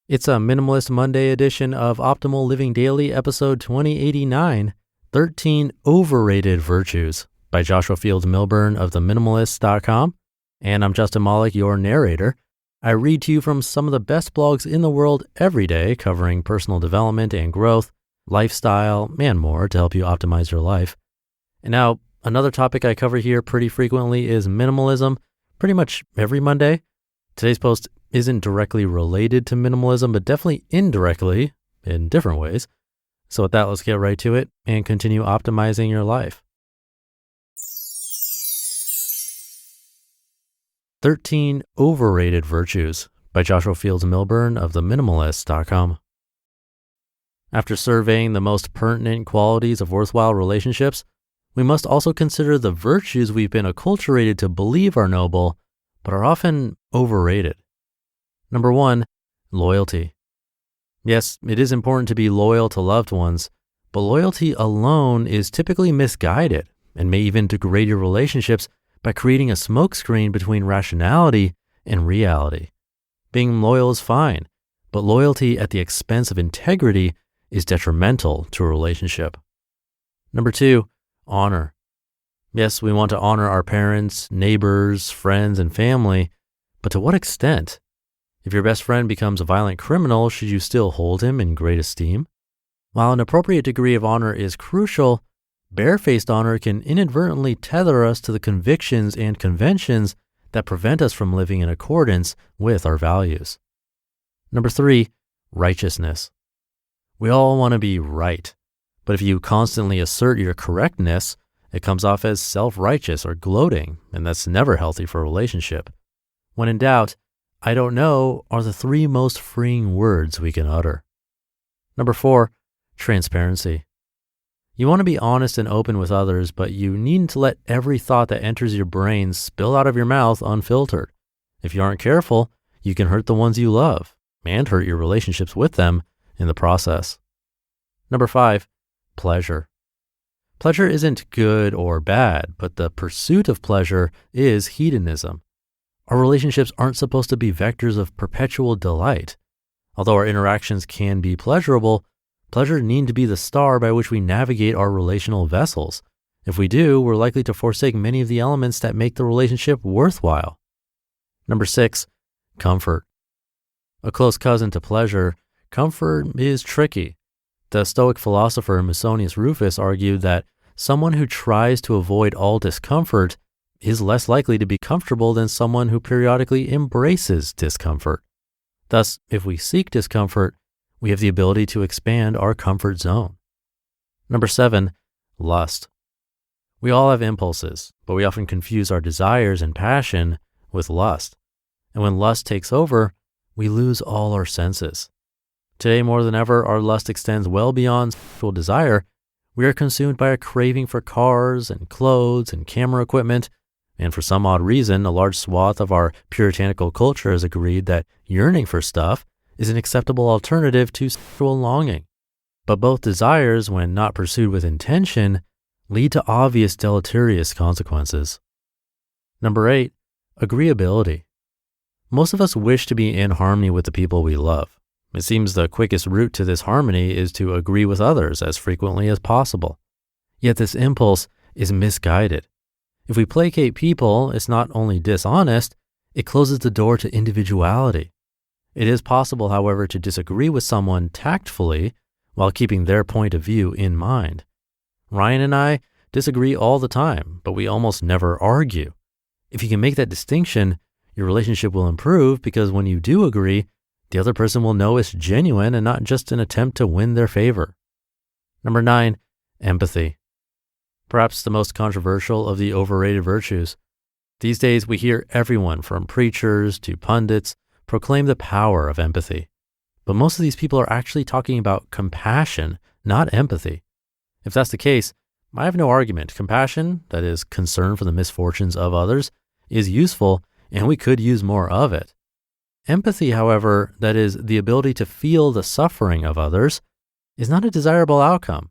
It's a Minimalist Monday edition of Optimal Living Daily, episode 2089, 13 Overrated Virtues by Joshua Fields Millburn of Minimalists.com. And I'm Justin Malik, your narrator. I read to you from some of the best blogs in the world every day, covering personal development and growth, lifestyle, and more to help you optimize your life. And now, another topic I cover here pretty frequently is minimalism, pretty much every Monday. Today's post isn't directly related to minimalism, but definitely indirectly in different ways. So with that, let's get right to it and continue optimizing your life. 13 Overrated Virtues by Joshua Fields Millburn of Minimalists.com. After surveying the most pertinent qualities of worthwhile relationships, we must also consider the virtues we've been acculturated to believe are noble, but are often overrated. Number 1, loyalty. Yes, it is important to be loyal to loved ones, but loyalty alone is typically misguided and may even degrade your relationships by creating a smokescreen between rationality and reality. Being loyal is fine, but loyalty at the expense of integrity is detrimental to a relationship. Number 2, honor. Yes, we want to honor our parents, neighbors, friends, and family, but to what extent? If your best friend becomes a violent criminal, should you still hold him in great esteem? While an appropriate degree of honor is crucial, barefaced honor can inadvertently tether us to the convictions and conventions that prevent us from living in accordance with our values. Number 3, righteousness. We all want to be right, but if you constantly assert your correctness, it comes off as self-righteous or gloating, and that's never healthy for a relationship. When in doubt, I don't know are the 3 most freeing words we can utter. Number 4, transparency. You want to be honest and open with others, but you needn't let every thought that enters your brain spill out of your mouth unfiltered. If you aren't careful, you can hurt the ones you love and hurt your relationships with them in the process. Number 5, pleasure. Pleasure isn't good or bad, but the pursuit of pleasure is hedonism. Our relationships aren't supposed to be vectors of perpetual delight. Although our interactions can be pleasurable, pleasure needs to be the star by which we navigate our relational vessels. If we do, we're likely to forsake many of the elements that make the relationship worthwhile. Number 6, comfort. A close cousin to pleasure, comfort is tricky. The Stoic philosopher Musonius Rufus argued that someone who tries to avoid all discomfort is less likely to be comfortable than someone who periodically embraces discomfort. Thus, if we seek discomfort, we have the ability to expand our comfort zone. Number 7, lust. We all have impulses, but we often confuse our desires and passion with lust. And when lust takes over, we lose all our senses. Today, more than ever, our lust extends well beyond sexual desire. We are consumed by a craving for cars and clothes and camera equipment, and for some odd reason, a large swath of our puritanical culture has agreed that yearning for stuff is an acceptable alternative to sexual longing. But both desires, when not pursued with intention, lead to obvious deleterious consequences. Number 8, agreeability. Most of us wish to be in harmony with the people we love. It seems the quickest route to this harmony is to agree with others as frequently as possible. Yet this impulse is misguided. If we placate people, it's not only dishonest, it closes the door to individuality. It is possible, however, to disagree with someone tactfully while keeping their point of view in mind. Ryan and I disagree all the time, but we almost never argue. If you can make that distinction, your relationship will improve because when you do agree, the other person will know it's genuine and not just an attempt to win their favor. Number 9, empathy. Perhaps the most controversial of the overrated virtues. These days, we hear everyone from preachers to pundits proclaim the power of empathy. But most of these people are actually talking about compassion, not empathy. If that's the case, I have no argument. Compassion, that is, concern for the misfortunes of others, is useful, and we could use more of it. Empathy, however, that is, the ability to feel the suffering of others, is not a desirable outcome.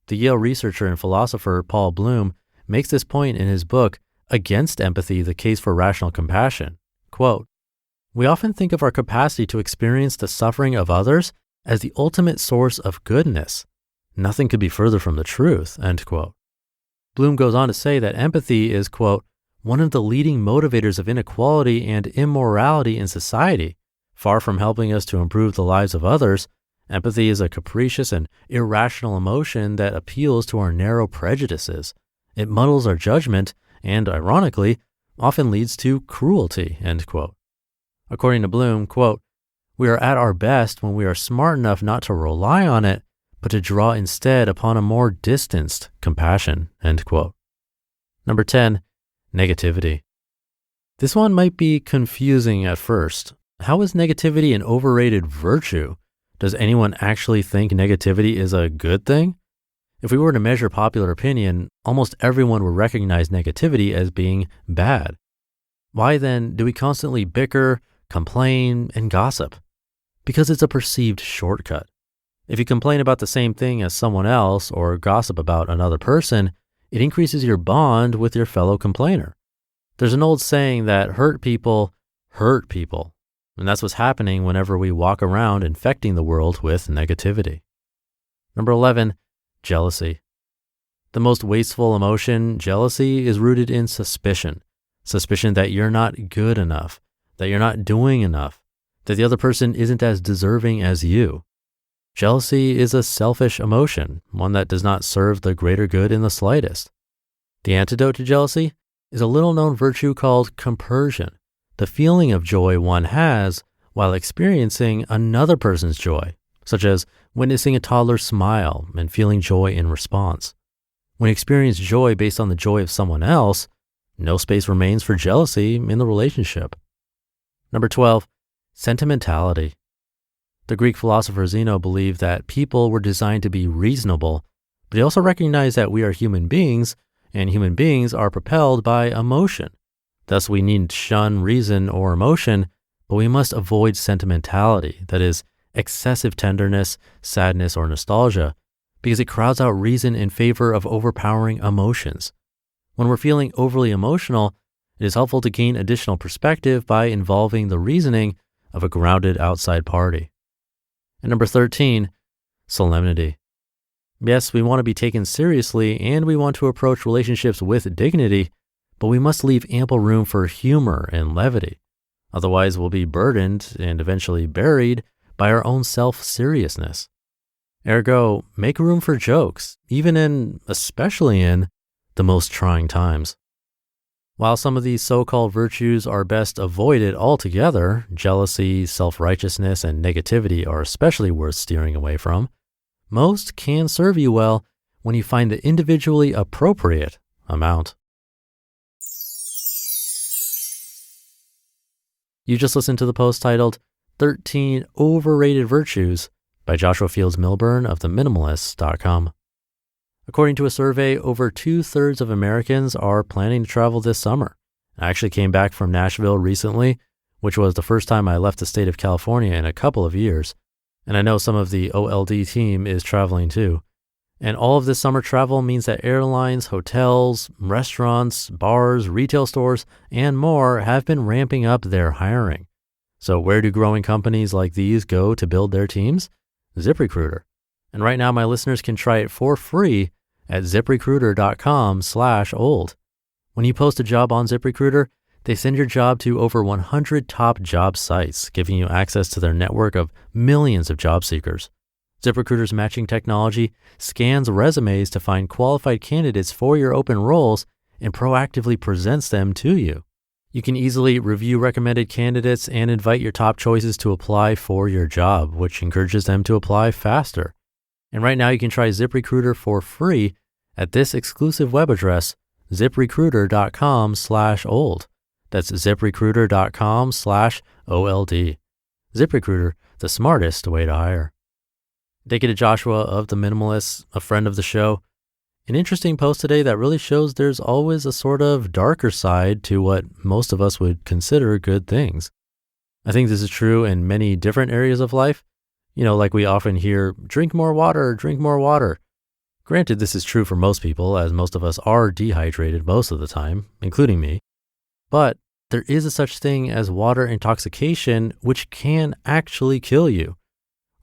The Yale researcher and philosopher Paul Bloom makes this point in his book, Against Empathy, the Case for Rational Compassion. Quote, We often think of our capacity to experience the suffering of others as the ultimate source of goodness. Nothing could be further from the truth, end quote. Bloom goes on to say that empathy is, quote, one of the leading motivators of inequality and immorality in society. Far from helping us to improve the lives of others, empathy is a capricious and irrational emotion that appeals to our narrow prejudices. It muddles our judgment and, ironically, often leads to cruelty, end quote. According to Bloom, quote, we are at our best when we are smart enough not to rely on it, but to draw instead upon a more distanced compassion, end quote. Number 10, negativity. This one might be confusing at first. How is negativity an overrated virtue? Does anyone actually think negativity is a good thing? If we were to measure popular opinion, almost everyone would recognize negativity as being bad. Why then do we constantly bicker, complain, and gossip? Because it's a perceived shortcut. If you complain about the same thing as someone else or gossip about another person, it increases your bond with your fellow complainer. There's an old saying that hurt people hurt people. And that's what's happening whenever we walk around infecting the world with negativity. Number 11, jealousy. The most wasteful emotion, jealousy, is rooted in suspicion. Suspicion that you're not good enough, that you're not doing enough, that the other person isn't as deserving as you. Jealousy is a selfish emotion, one that does not serve the greater good in the slightest. The antidote to jealousy is a little-known virtue called compersion, the feeling of joy one has while experiencing another person's joy, such as witnessing a toddler smile and feeling joy in response. When you experience joy based on the joy of someone else, no space remains for jealousy in the relationship. Number 12, sentimentality. The Greek philosopher Zeno believed that people were designed to be reasonable, but he also recognized that we are human beings, and human beings are propelled by emotion. Thus, we needn't shun reason or emotion, but we must avoid sentimentality, that is, excessive tenderness, sadness, or nostalgia, because it crowds out reason in favor of overpowering emotions. When we're feeling overly emotional, it is helpful to gain additional perspective by involving the reasoning of a grounded outside party. And number 13, solemnity. Yes, we want to be taken seriously and we want to approach relationships with dignity, but we must leave ample room for humor and levity. Otherwise, we'll be burdened and eventually buried by our own self-seriousness. Ergo, make room for jokes, especially in, the most trying times. While some of these so-called virtues are best avoided altogether, jealousy, self-righteousness, and negativity are especially worth steering away from, most can serve you well when you find the individually appropriate amount. You just listened to the post titled 13 Overrated Virtues by Joshua Fields Millburn of Minimalists.com. According to a survey, over 2/3 of Americans are planning to travel this summer. I actually came back from Nashville recently, which was the first time I left the state of California in a couple of years. And I know some of the OLD team is traveling too. And all of this summer travel means that airlines, hotels, restaurants, bars, retail stores, and more have been ramping up their hiring. So where do growing companies like these go to build their teams? ZipRecruiter. And right now my listeners can try it for free at ZipRecruiter.com/old. When you post a job on ZipRecruiter, they send your job to over 100 top job sites, giving you access to their network of millions of job seekers. ZipRecruiter's matching technology scans resumes to find qualified candidates for your open roles and proactively presents them to you. You can easily review recommended candidates and invite your top choices to apply for your job, which encourages them to apply faster. And right now you can try ZipRecruiter for free at this exclusive web address, ZipRecruiter.com/old. That's ZipRecruiter.com/OLD. ZipRecruiter, the smartest way to hire. Thank you to Joshua of The Minimalists, a friend of the show. An interesting post today that really shows there's always a sort of darker side to what most of us would consider good things. I think this is true in many different areas of life. Like we often hear, drink more water, drink more water. Granted, this is true for most people, as most of us are dehydrated most of the time, including me. But there is a such thing as water intoxication, which can actually kill you.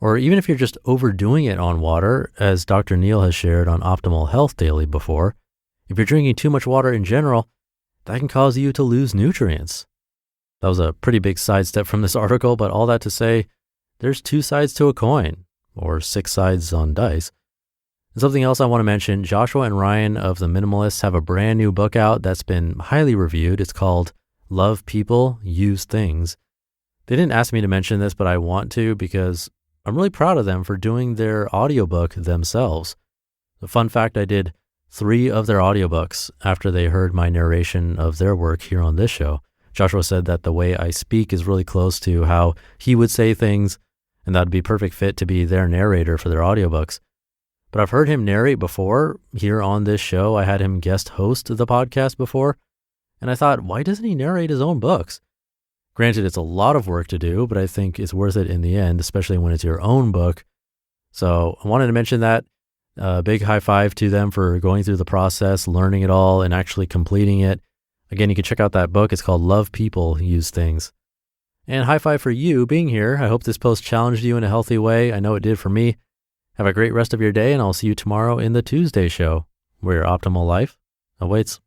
Or even if you're just overdoing it on water, as Dr. Neal has shared on Optimal Health Daily before, if you're drinking too much water in general, that can cause you to lose nutrients. That was a pretty big sidestep from this article, but all that to say, there's two sides to a coin, or 6 sides on dice. And something else I want to mention, Joshua and Ryan of the Minimalists have a brand new book out that's been highly reviewed. It's called Love People, Use Things. They didn't ask me to mention this, but I want to because I'm really proud of them for doing their audiobook themselves. The fun fact, I did 3 of their audiobooks after they heard my narration of their work here on this show. Joshua said that the way I speak is really close to how he would say things, and that'd be a perfect fit to be their narrator for their audiobooks. But I've heard him narrate before here on this show. I had him guest host the podcast before, and I thought, why doesn't he narrate his own books? Granted, it's a lot of work to do, but I think it's worth it in the end, especially when it's your own book. So I wanted to mention that. Big high five to them for going through the process, learning it all, and actually completing it. Again, you can check out that book. It's called Love People, Use Things. And high five for you being here. I hope this post challenged you in a healthy way. I know it did for me. Have a great rest of your day, and I'll see you tomorrow in the Tuesday show, where your optimal life awaits.